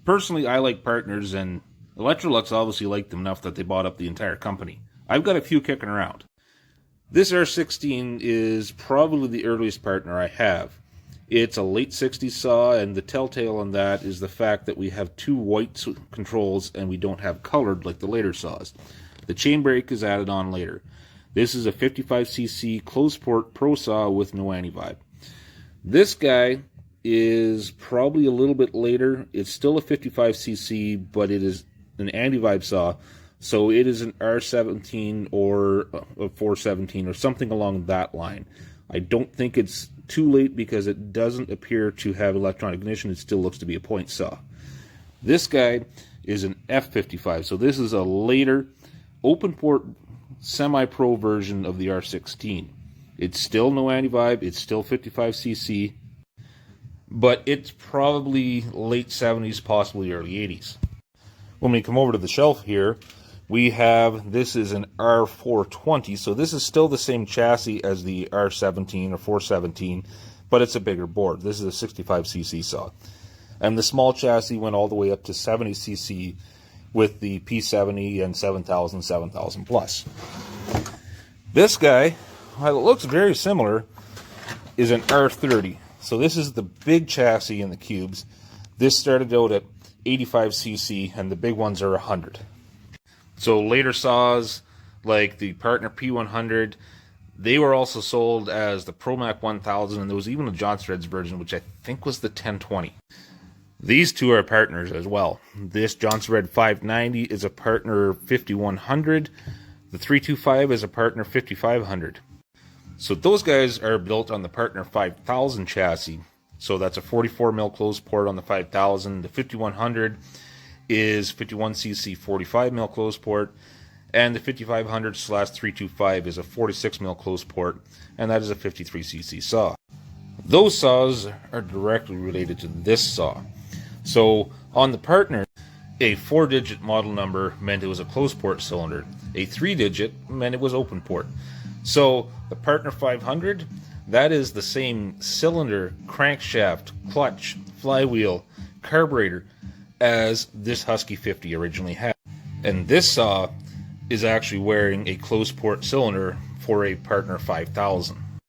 Personally, I like Partners, and Electrolux obviously liked them enough that they bought up the entire company. I've got a few kicking around. This R16 is probably the earliest Partner I have. It's a late 60s saw, and the telltale on that is the fact that we have two white controls and we don't have colored like the later saws. The chain brake is added on later. This is a 55cc closed port pro saw with no anti-vibe. This guy is probably a little bit later. It's still a 55cc, but it is an anti-vibe saw, so it is an R17 or a 417 or something along that line. I don't think it's too late because it doesn't appear to have electronic ignition. It still looks to be a point saw. This guy is an F55, so this is a later open port semi-pro version of the R16. It's still no anti-vibe, it's still 55cc, but it's probably late 70s, possibly early 80s. When we come over to the shelf here, we have, this is an R420, so this is still the same chassis as the R17 or 417, but it's a bigger board. This is a 65cc saw. And the small chassis went all the way up to 70cc with the P70 and 7000, 7000 plus. This guy, while it looks very similar, is an R30. So this is the big chassis in the cubes. This started out at 85cc, and the big ones are 100. So later saws, like the Partner P100, they were also sold as the ProMac 1000, and there was even a Johnson Reds version, which I think was the 1020. These two are Partners as well. This Johnson Red 590 is a Partner 5100. The 325 is a Partner 5500. So those guys are built on the Partner 5000 chassis. So that's a 44 mil closed port on the 5000. The 5100 is 51cc 45 mil closed port, and the 5500/325 is a 46 mil closed port, and that is a 53cc saw. Those saws are directly related to this saw. So on the Partner, a 4-digit model number meant it was a closed port cylinder. A 3-digit meant it was open port. So the Partner 500, that is the same cylinder, crankshaft, clutch, flywheel, carburetor as this Husky 50 originally had. And this saw is actually wearing a closed port cylinder for a Partner 5000.